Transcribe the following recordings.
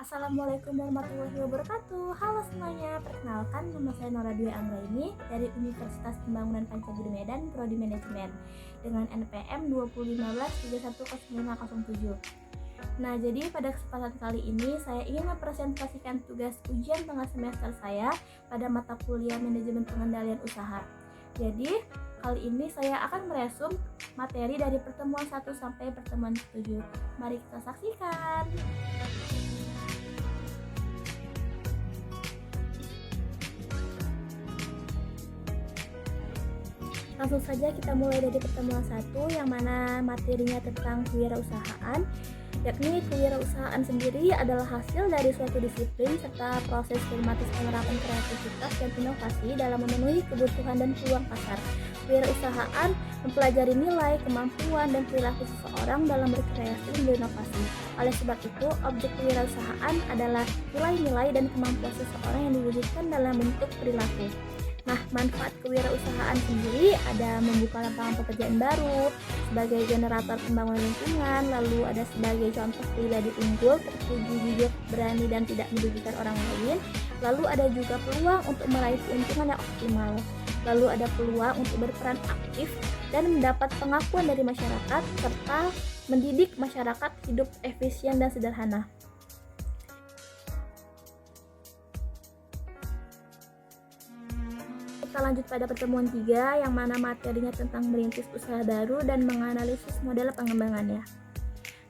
Assalamualaikum warahmatullahi wabarakatuh. Halo semuanya, perkenalkan nama saya Nora Dwi Anggraini dari Universitas Pembangunan Pancasila Medan, Prodi Manajemen dengan NPM 2015-310507. Nah, jadi pada kesempatan kali ini saya ingin mempresentasikan tugas ujian tengah semester saya pada mata kuliah Manajemen Pengendalian Usaha. Jadi, kali ini saya akan meresum materi dari pertemuan 1 sampai pertemuan 7. Mari kita saksikan. Langsung saja kita mulai dari pertemuan 1 yang mana materinya tentang kewirausahaan, yakni kewirausahaan sendiri adalah hasil dari suatu disiplin serta proses sistematis penerapan kreativitas dan inovasi dalam memenuhi kebutuhan dan peluang pasar. Kewirausahaan mempelajari nilai, kemampuan, dan perilaku seseorang dalam berkreasi dan berinovasi. Oleh sebab itu, objek kewirausahaan adalah nilai-nilai dan kemampuan seseorang yang diwujudkan dalam bentuk perilaku. Nah, manfaat kewirausahaan sendiri ada membuka lapangan pekerjaan baru, sebagai generator pembangunan lingkungan, lalu ada sebagai contoh pribadi unggul, terpuji, jujur, berani, dan tidak merugikan orang lain. Lalu ada juga peluang untuk meraih keuntungan yang optimal. Lalu ada peluang untuk berperan aktif dan mendapat pengakuan dari masyarakat, serta mendidik masyarakat hidup efisien dan sederhana. Kita lanjut pada pertemuan 3 yang mana materinya tentang merintis usaha baru dan menganalisis model pengembangannya.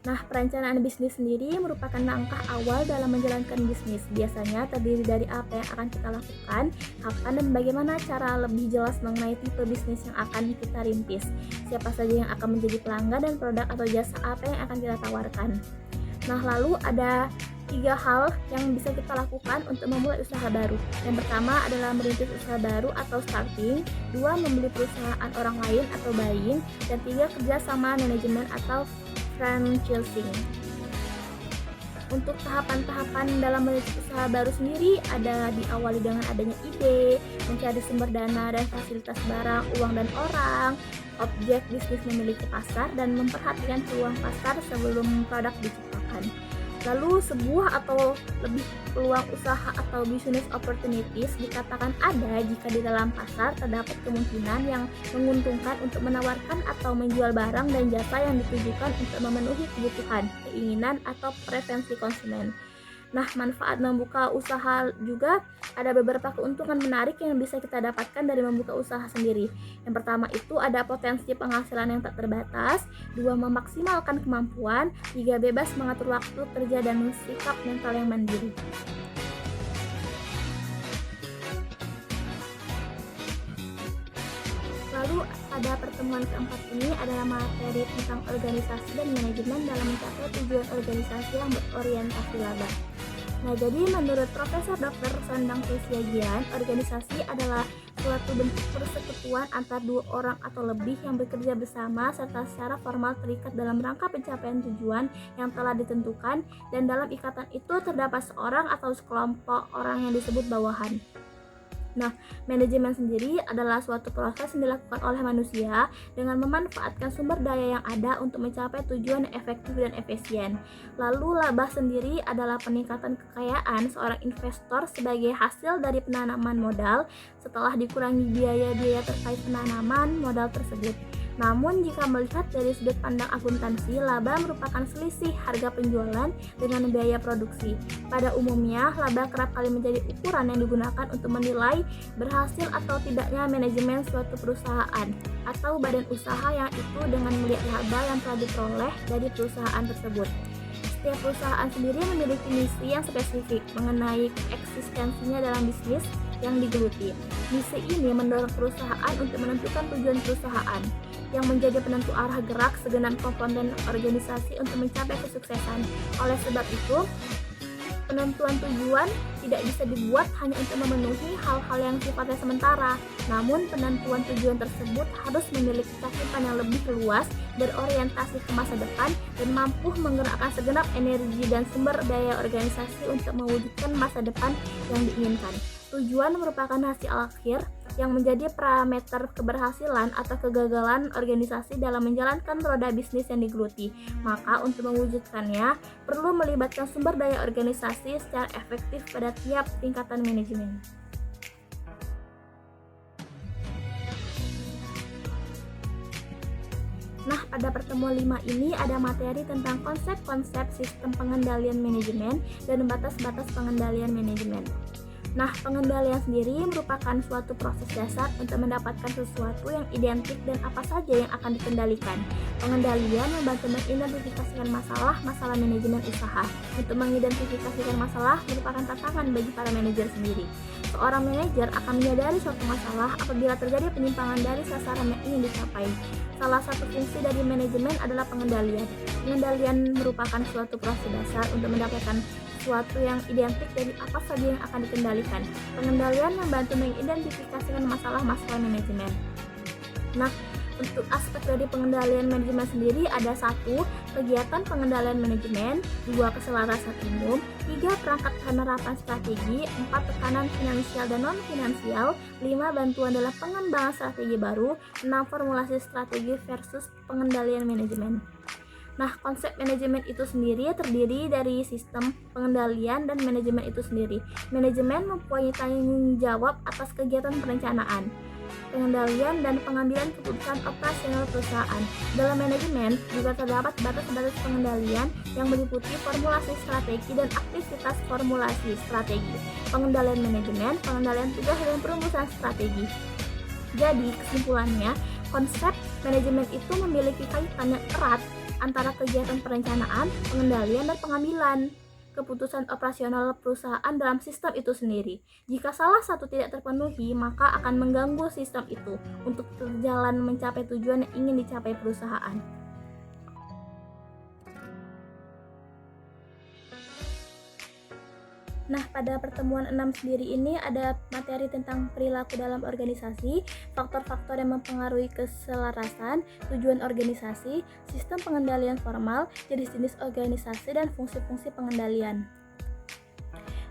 Nah, perencanaan bisnis sendiri merupakan langkah awal dalam menjalankan bisnis. Biasanya terdiri dari apa yang akan kita lakukan, kapan dan bagaimana cara lebih jelas mengenai tipe bisnis yang akan kita rintis, siapa saja yang akan menjadi pelanggan dan produk atau jasa apa yang akan kita tawarkan. Nah, lalu ada 3 hal yang bisa kita lakukan untuk memulai usaha baru. Yang pertama adalah merintis usaha baru atau starting, 2 membeli perusahaan orang lain atau buying, dan 3 kerja sama manajemen atau franchising. Untuk tahapan-tahapan dalam merintis usaha baru sendiri ada diawali dengan adanya ide, mencari sumber dana dan fasilitas barang, uang dan orang, objek bisnis memiliki pasar, dan memperhatikan peluang pasar sebelum produk diciptakan. Lalu sebuah atau lebih peluang usaha atau business opportunities dikatakan ada jika di dalam pasar terdapat kemungkinan yang menguntungkan untuk menawarkan atau menjual barang dan jasa yang ditujukan untuk memenuhi kebutuhan, keinginan, atau preferensi konsumen. Nah, manfaat membuka usaha juga ada beberapa keuntungan menarik yang bisa kita dapatkan dari membuka usaha sendiri. Yang pertama itu ada potensi penghasilan yang tak terbatas, 2 memaksimalkan kemampuan, 3 bebas mengatur waktu kerja dan sikap mental yang mandiri. Lalu pada pertemuan keempat ini adalah materi tentang organisasi dan manajemen dalam mencapai tujuan organisasi yang berorientasi laba. Nah, jadi menurut Profesor Dr. Sandang Siagian, organisasi adalah suatu bentuk persekutuan antar 2 orang atau lebih yang bekerja bersama serta secara formal terikat dalam rangka pencapaian tujuan yang telah ditentukan, dan dalam ikatan itu terdapat seorang atau sekelompok orang yang disebut bawahan. Nah, manajemen sendiri adalah suatu proses yang dilakukan oleh manusia dengan memanfaatkan sumber daya yang ada untuk mencapai tujuan yang efektif dan efisien. Lalu laba sendiri adalah peningkatan kekayaan seorang investor sebagai hasil dari penanaman modal setelah dikurangi biaya-biaya terkait penanaman modal tersebut. Namun jika melihat dari sudut pandang akuntansi, laba merupakan selisih harga penjualan dengan biaya produksi. Pada umumnya, laba kerap kali menjadi ukuran yang digunakan untuk menilai berhasil atau tidaknya manajemen suatu perusahaan atau badan usaha yang itu dengan melihat laba yang telah diperoleh dari perusahaan tersebut. Setiap perusahaan sendiri memiliki misi yang spesifik mengenai eksistensinya dalam bisnis yang digeluti. Misi ini mendorong perusahaan untuk menentukan tujuan perusahaan, yang menjadi penentu arah gerak segenap komponen organisasi untuk mencapai kesuksesan. Oleh sebab itu, penentuan tujuan tidak bisa dibuat hanya untuk memenuhi hal-hal yang sifatnya sementara. Namun, penentuan tujuan tersebut harus memiliki cakupan yang lebih luas, berorientasi ke masa depan, dan mampu menggerakkan segenap energi dan sumber daya organisasi untuk mewujudkan masa depan yang diinginkan. Tujuan merupakan hasil akhir yang menjadi parameter keberhasilan atau kegagalan organisasi dalam menjalankan roda bisnis yang digeluti. Maka untuk mewujudkannya perlu melibatkan sumber daya organisasi secara efektif pada tiap tingkatan manajemen. Nah, pada pertemuan 5 ini ada materi tentang konsep-konsep sistem pengendalian manajemen dan batas-batas pengendalian manajemen. Nah, pengendalian sendiri merupakan suatu proses dasar untuk mendapatkan sesuatu yang identik dan apa saja yang akan dikendalikan. Pengendalian membantu mengidentifikasikan masalah manajemen usaha. Untuk mengidentifikasikan masalah merupakan tantangan bagi para manajer sendiri. Seorang manajer akan menyadari suatu masalah apabila terjadi penyimpangan dari sasaran yang ingin dicapai. Salah satu fungsi dari manajemen adalah pengendalian. Pengendalian merupakan suatu proses dasar untuk mendapatkan sesuatu yang identik dari apa saja yang akan dikendalikan. Pengendalian membantu mengidentifikasikan masalah-masalah manajemen. Nah, untuk aspek dari pengendalian manajemen sendiri ada 1. Kegiatan pengendalian manajemen, 2. Keselarasan umum, 3. Perangkat penerapan strategi, 4. Tekanan finansial dan non-finansial, 5. Bantuan dalam pengembangan strategi baru, 6. Formulasi strategi versus pengendalian manajemen. Nah, konsep manajemen itu sendiri terdiri dari sistem pengendalian dan manajemen itu sendiri. Manajemen mempunyai tanggung jawab atas kegiatan perencanaan, pengendalian, dan pengambilan keputusan operasional perusahaan. Dalam manajemen juga terdapat batas-batas pengendalian yang meliputi formulasi strategi dan aktivitas formulasi strategi, pengendalian manajemen, pengendalian tugas, dan perumusan strategi. Jadi, kesimpulannya, konsep manajemen itu memiliki kaitan yang erat antara kegiatan perencanaan, pengendalian, dan pengambilan keputusan operasional perusahaan dalam sistem itu sendiri. Jika salah satu tidak terpenuhi, maka akan mengganggu sistem itu untuk berjalan mencapai tujuan yang ingin dicapai perusahaan. Nah, pada pertemuan 6 sendiri ini ada materi tentang perilaku dalam organisasi, faktor-faktor yang mempengaruhi keselarasan, tujuan organisasi, sistem pengendalian formal, jenis-jenis organisasi, dan fungsi-fungsi pengendalian.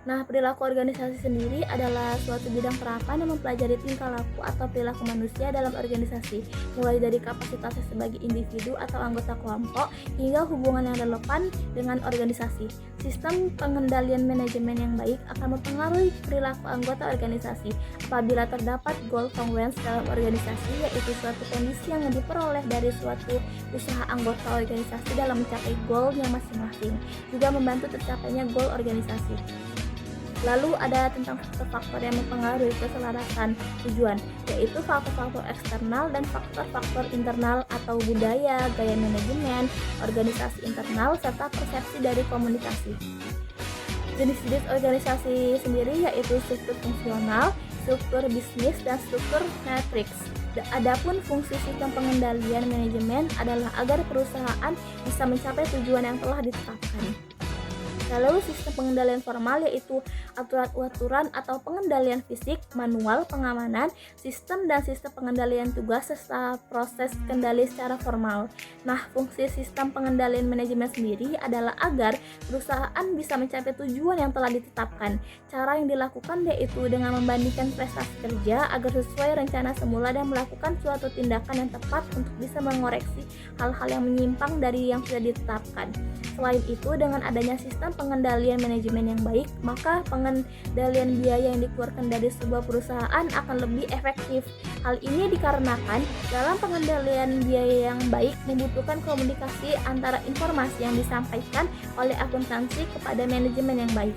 Nah, perilaku organisasi sendiri adalah suatu bidang terapan yang mempelajari tingkah laku atau perilaku manusia dalam organisasi, mulai dari kapasitasnya sebagai individu atau anggota kelompok hingga hubungan yang relevan dengan organisasi. Sistem pengendalian manajemen yang baik akan mempengaruhi perilaku anggota organisasi. Apabila terdapat goal congruence dalam organisasi, yaitu suatu kondisi yang diperoleh dari suatu usaha anggota organisasi dalam mencapai goalnya masing-masing, juga membantu tercapainya goal organisasi. Lalu ada tentang faktor-faktor yang mempengaruhi keselarasan tujuan, yaitu faktor-faktor eksternal dan faktor-faktor internal atau budaya, gaya manajemen, organisasi internal, serta persepsi dari komunikasi. Jenis-jenis organisasi sendiri yaitu struktur fungsional, struktur bisnis, dan struktur matriks. Adapun fungsi sistem pengendalian manajemen adalah agar perusahaan bisa mencapai tujuan yang telah ditetapkan. Lalu sistem pengendalian formal yaitu aturan-aturan atau pengendalian fisik, manual, pengamanan, sistem dan sistem pengendalian tugas serta proses kendali secara formal. Nah, fungsi sistem pengendalian manajemen sendiri adalah agar perusahaan bisa mencapai tujuan yang telah ditetapkan. Cara yang dilakukan yaitu dengan membandingkan prestasi kerja agar sesuai rencana semula dan melakukan suatu tindakan yang tepat untuk bisa mengoreksi hal-hal yang menyimpang dari yang sudah ditetapkan. Selain itu, dengan adanya sistem pengendalian manajemen yang baik, maka pengendalian biaya yang dikeluarkan dari sebuah perusahaan akan lebih efektif. Hal ini dikarenakan dalam pengendalian biaya yang baik membutuhkan komunikasi antara informasi yang disampaikan oleh akuntansi kepada manajemen yang baik.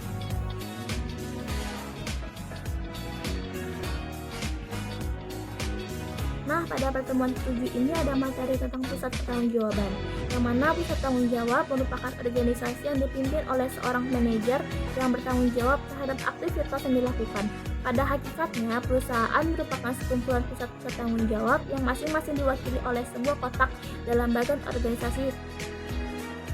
Nah, pada pertemuan 7 ini ada materi tentang pusat pertanggungjawaban, yang mana pusat tanggung jawab merupakan organisasi yang dipimpin oleh seorang manajer yang bertanggung jawab terhadap aktivitas yang dilakukan. Pada hakikatnya, perusahaan merupakan sekumpulan pusat-pusat tanggung jawab yang masing-masing diwakili oleh sebuah kotak dalam bagian organisasi.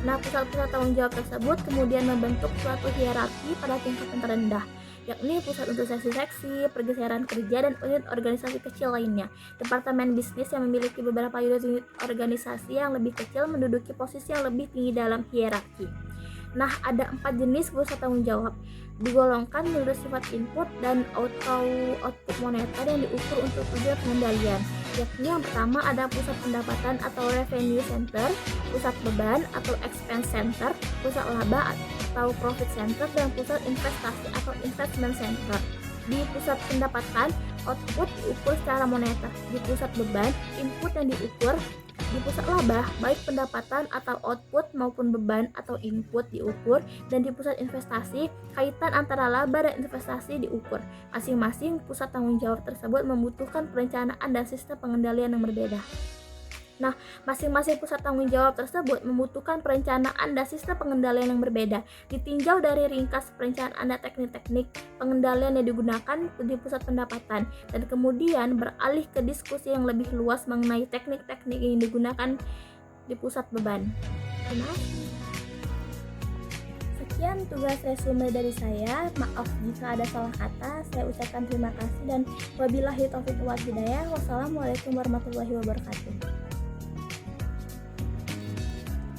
Nah, pusat-pusat tanggung jawab tersebut kemudian membentuk suatu hierarki pada tingkatan terendah, yakni pusat untuk seksi-seksi, pergeseran kerja, dan unit organisasi kecil lainnya. Departemen bisnis yang memiliki beberapa unit organisasi yang lebih kecil menduduki posisi yang lebih tinggi dalam hierarki. Nah, ada 4 jenis pusat tanggung jawab. Digolongkan menurut sifat input dan output moneter yang diukur untuk tujuan pengendalian. Yakni yang pertama ada pusat pendapatan atau revenue center, pusat beban atau expense center, pusat laba atau profit center, dan pusat investasi atau investment center. Di pusat pendapatan, output diukur secara moneter. Di pusat beban, input yang diukur. Di pusat laba, baik pendapatan atau output maupun beban atau input diukur. Dan di pusat investasi, kaitan antara laba dan investasi diukur. Masing-masing pusat tanggung jawab tersebut membutuhkan perencanaan dan sistem pengendalian yang berbeda. Nah, masing-masing pusat tanggung jawab tersebut membutuhkan perencanaan dan sistem pengendalian yang berbeda. Ditinjau dari ringkas perencanaan dan teknik-teknik pengendalian yang digunakan di pusat pendapatan, dan kemudian beralih ke diskusi yang lebih luas mengenai teknik-teknik yang digunakan di pusat beban. Sekian tugas resume dari saya. Maaf jika ada salah kata. Saya ucapkan terima kasih dan wabillahi taufiq wal hidayah. Wassalamualaikum warahmatullahi wabarakatuh.